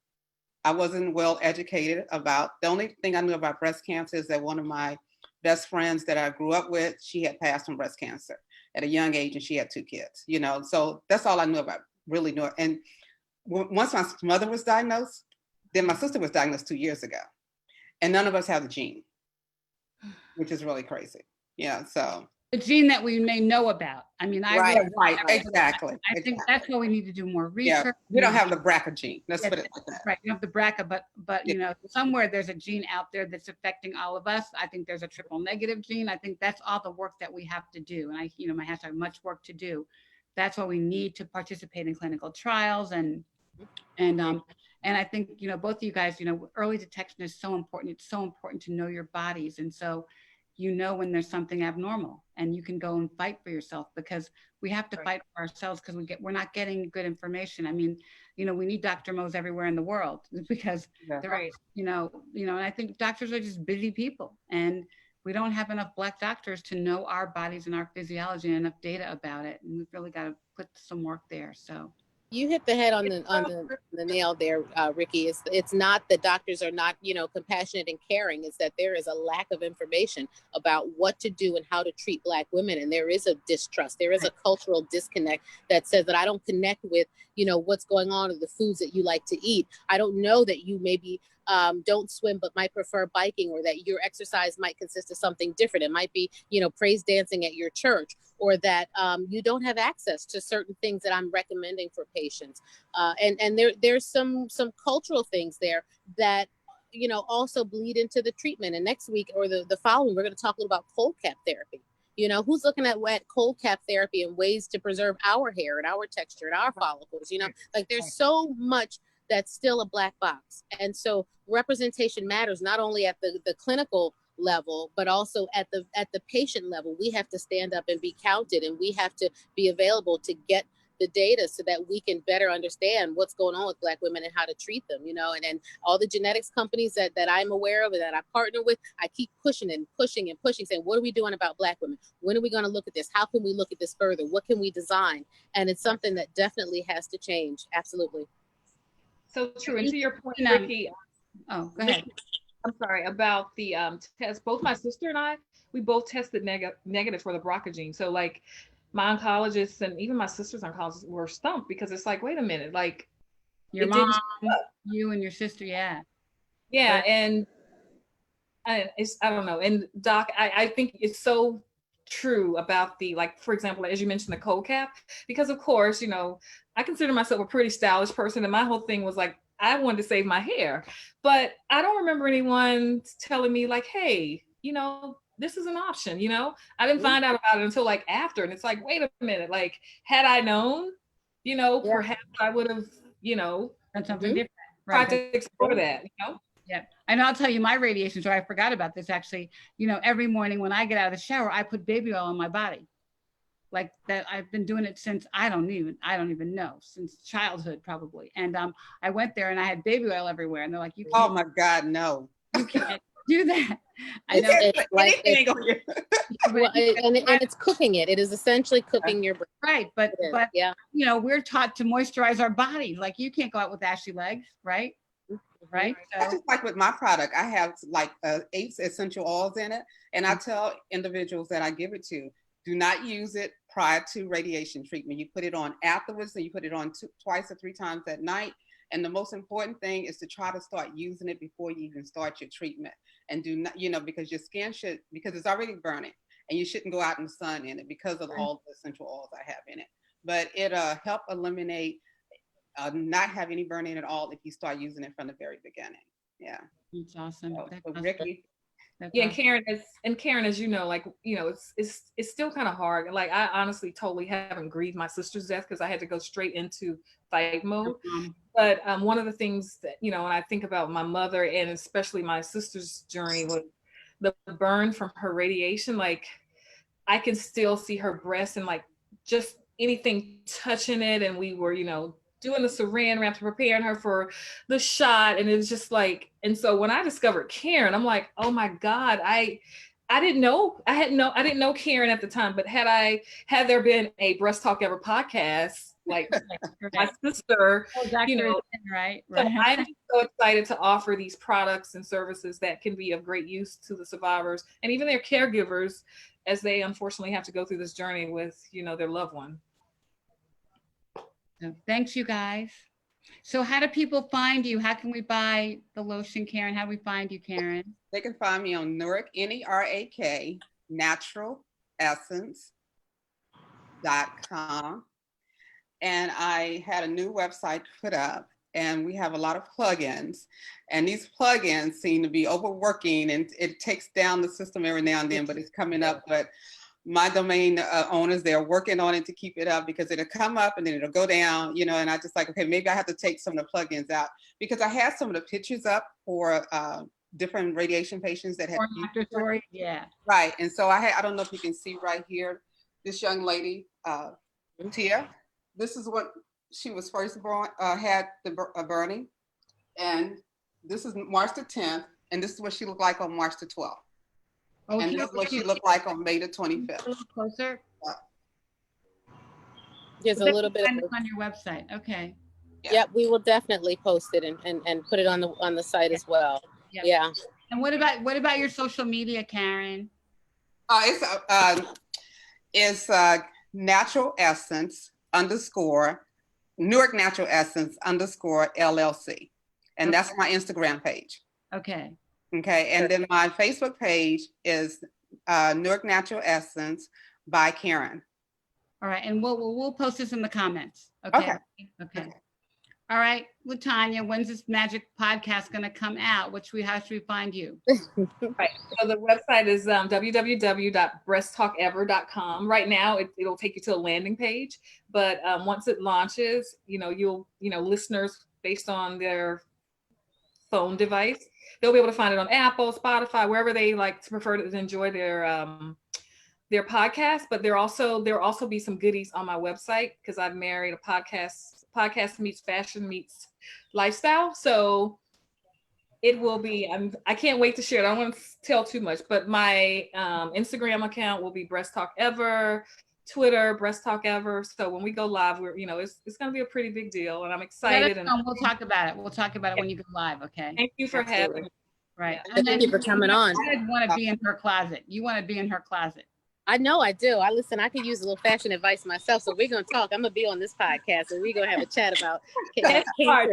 I wasn't well educated about, the only thing I knew about breast cancer is that one of my best friends that I grew up with, she had passed from breast cancer at a young age, and she had 2 kids, you know. So that's all I knew about, really knew. And once my mother was diagnosed, then my sister was diagnosed 2 years ago, and none of us have the gene, which is really crazy. Yeah. So the gene that we may know about. I mean, Right, exactly. I think that's what we need to do more Yeah, research. we don't have the BRCA gene. Let's put it like that. Right, you have the BRCA, but you know, somewhere there's a gene out there that's affecting all of us. I think there's a triple negative gene. I think that's all the work that we have to do. And my hashtag, much work to do. That's why we need to participate in clinical trials and I think, both of you guys, early detection is so important. It's so important to know your bodies. And so, when there's something abnormal and you can go and fight for yourself, because we have to fight for ourselves because we're not getting good information. I mean, we need Dr. Mo's everywhere in the world because they're, and I think doctors are just busy people, and we don't have enough Black doctors to know our bodies and our physiology and enough data about it. And we've really got to put some work there. So. You hit the head on the nail there, Ricky. It's not that doctors are not, compassionate and caring. It's that there is a lack of information about what to do and how to treat Black women. And there is a distrust. There is a cultural disconnect that says that I don't connect with, what's going on or the foods that you like to eat. I don't know that you maybe don't swim but might prefer biking, or that your exercise might consist of something different. It might be, praise dancing at your church, or that you don't have access to certain things that I'm recommending for patients. And there's some cultural things there that, also bleed into the treatment. And next week or the following, we're going to talk a little about cold cap therapy. Who's looking at cold cap therapy and ways to preserve our hair and our texture and our follicles, like there's so much that's still a black box. And so representation matters, not only at the clinical level, but also at the patient level. We have to stand up and be counted, and we have to be available to get the data so that we can better understand what's going on with Black women and how to treat them, and all the genetics companies that I'm aware of and that I partner with, I keep pushing and pushing and pushing, saying, what are we doing about Black women? When are we going to look at this? How can we look at this further? What can we design? And it's something that definitely has to change. Absolutely. So true. And to your point, Ricky. Oh, go ahead. I'm sorry about the test. Both my sister and I, we both tested negative for the BRCA gene. So like my oncologists and even my sister's oncologists were stumped, because it's like, wait a minute, like your mom, you and your sister, yeah. And it's, I don't know. And Doc, I think it's so true about the, like, for example, as you mentioned, the cold cap, because of course, I consider myself a pretty stylish person, and my whole thing was like, I wanted to save my hair, but I don't remember anyone telling me like, hey, this is an option, I didn't find out about it until like after. And it's like, wait a minute, like, had I known, perhaps I would have, done something different. Tried to explore that, Yeah. And I'll tell you my radiation story. I forgot about this actually. Every morning when I get out of the shower, I put baby oil on my body. Like that, I've been doing it since I don't even know, since childhood probably. And I went there and I had baby oil everywhere, and they're like, "You can't." Oh my God, no! You can't do that. I know. And it's cooking it. It is essentially cooking your brain. Right, but we're taught to moisturize our bodies. Like you can't go out with ashy legs, right? Right. So. Just like with my product, I have like 8 essential oils in it, and I tell individuals that I give it to, do not use it prior to radiation treatment. You put it on afterwards, and you put it on twice or 3 times at night. And the most important thing is to try to start using it before you even start your treatment. And do not, because your skin because it's already burning, and you shouldn't go out in the sun in it because of all the essential oils I have in it. But it'll help eliminate, not have any burning at all if you start using it from the very beginning. Yeah. That's awesome. So Ricky. Yeah, and Karen, as you know, like, it's still kind of hard. Like, I honestly totally haven't grieved my sister's death because I had to go straight into fight mode. But one of the things that, when I think about my mother and especially my sister's journey was the burn from her radiation. Like, I can still see her breast and like just anything touching it. And we were, doing the saran wrap to preparing her for the shot. And it was just like, and so when I discovered Karen, I'm like, oh my God, I didn't know. I didn't know Karen at the time, but had there been a Breast Talk Ever podcast, like my sister, right. So I'm just so excited to offer these products and services that can be of great use to the survivors and even their caregivers as they unfortunately have to go through this journey with, their loved one. So thanks, you guys. So how do people find you? How can we buy the lotion, Karen? How do we find you, Karen? They can find me on Neurak, Neurak, Natural naturalessence.com. And I had a new website put up, and we have a lot of plugins, and these plugins seem to be overworking, and it takes down the system every now and then, but it's coming up. But my domain owners, they're working on it to keep it up, because it'll come up and then it'll go down, you know, and I just like, okay, maybe I have to take some of the plugins out, because I had some of the pictures up for different radiation patients that had story. Yeah. Right. And so I don't know if you can see right here, this young lady, Tia, this is what she was first born, had the burning. And this is March the 10th. And this is what she looked like on March the 12th. Oh, and this is what she looked like on May the 25th. A little closer. There's a little bit on your website. Okay. Yep, we will definitely post it and put it on the site as well. Yep. Yeah. And what about your social media, Karen? It's Natural Essence _ Newark Natural Essence _ LLC. And that's my Instagram page. Okay. Okay. And then my Facebook page is Newark Natural Essence by Karen. All right. And we'll post this in the comments. Okay. Okay. All right, Latanya, when's this magic podcast going to come out? How should we find you? Right. So the website is www.breasttalkever.com. Right now, it'll take you to a landing page, but once it launches, listeners based on their phone device, they'll be able to find it on Apple, Spotify, wherever they like to prefer to enjoy their podcast. But there'll also be some goodies on my website, because I've married a podcast meets fashion meets lifestyle. So it will be, I can't wait to share it. I don't want to tell too much, but my Instagram account will be Breast Talk Ever, Twitter, Breast Talk Ever. So when we go live, it's going to be a pretty big deal, and I'm excited. And we'll talk about it. We'll talk about it when you go live. Okay. Thank you for having me. Right. And thank you for coming on. I want to be in her closet. You want to be in her closet. I know I do. I could use a little fashion advice myself. So we're going to talk. I'm going to be on this podcast, and we're going to have a chat about cancer. I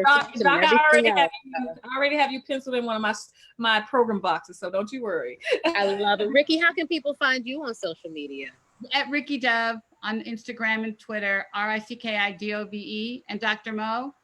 already have you penciled in one of my program boxes, so don't you worry. I love it. Ricky, how can people find you on social media? At Ricky Dove on Instagram and Twitter, RICKIDOVE. And Dr. Mo?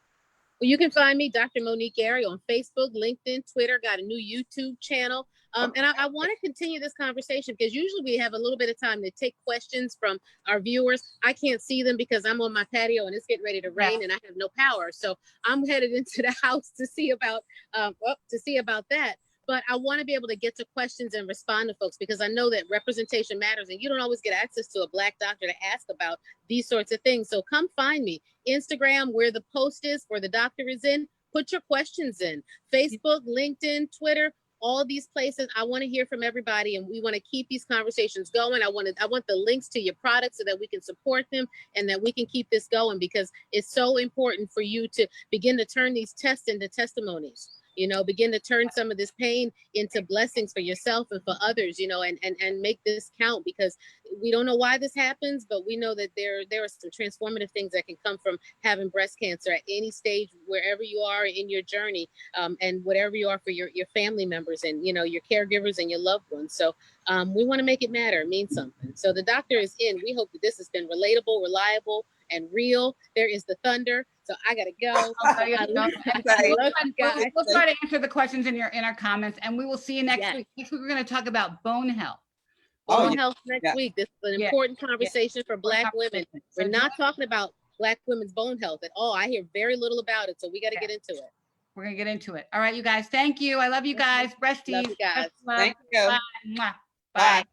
Well, you can find me, Dr. Monique Gary, on Facebook, LinkedIn, Twitter, got a new YouTube channel. And I want to continue this conversation, because usually we have a little bit of time to take questions from our viewers. I can't see them because I'm on my patio and it's getting ready to rain and I have no power. So I'm headed into the house to see about that. But I want to be able to get to questions and respond to folks, because I know that representation matters, and you don't always get access to a Black doctor to ask about these sorts of things. So come find me. Instagram, where the post is, where the doctor is in, put your questions in. Facebook, LinkedIn, Twitter, all these places. I want to hear from everybody, and we want to keep these conversations going. I want the links to your products so that we can support them and that we can keep this going, because it's so important for you to begin to turn these tests into testimonies. Begin to turn some of this pain into blessings for yourself and for others, and make this count, because we don't know why this happens, but we know that there are some transformative things that can come from having breast cancer at any stage, wherever you are in your journey, and whatever you are for your family members and, your caregivers and your loved ones. So we want to make it matter, mean something. So the doctor is in. We hope that this has been relatable, reliable, and real. There is the thunder. So I gotta go. We'll try to answer the questions in our comments, and we will see you next week. Next week we're going to talk about bone health. Bone health next week. This is an important conversation for Black women. We're not talking about Black women's bone health at all. I hear very little about it, so we got to get into it. We're gonna get into it. All right, you guys. Thank you. I love you guys. Breastie. Love you guys. Thank you. Bye. Bye.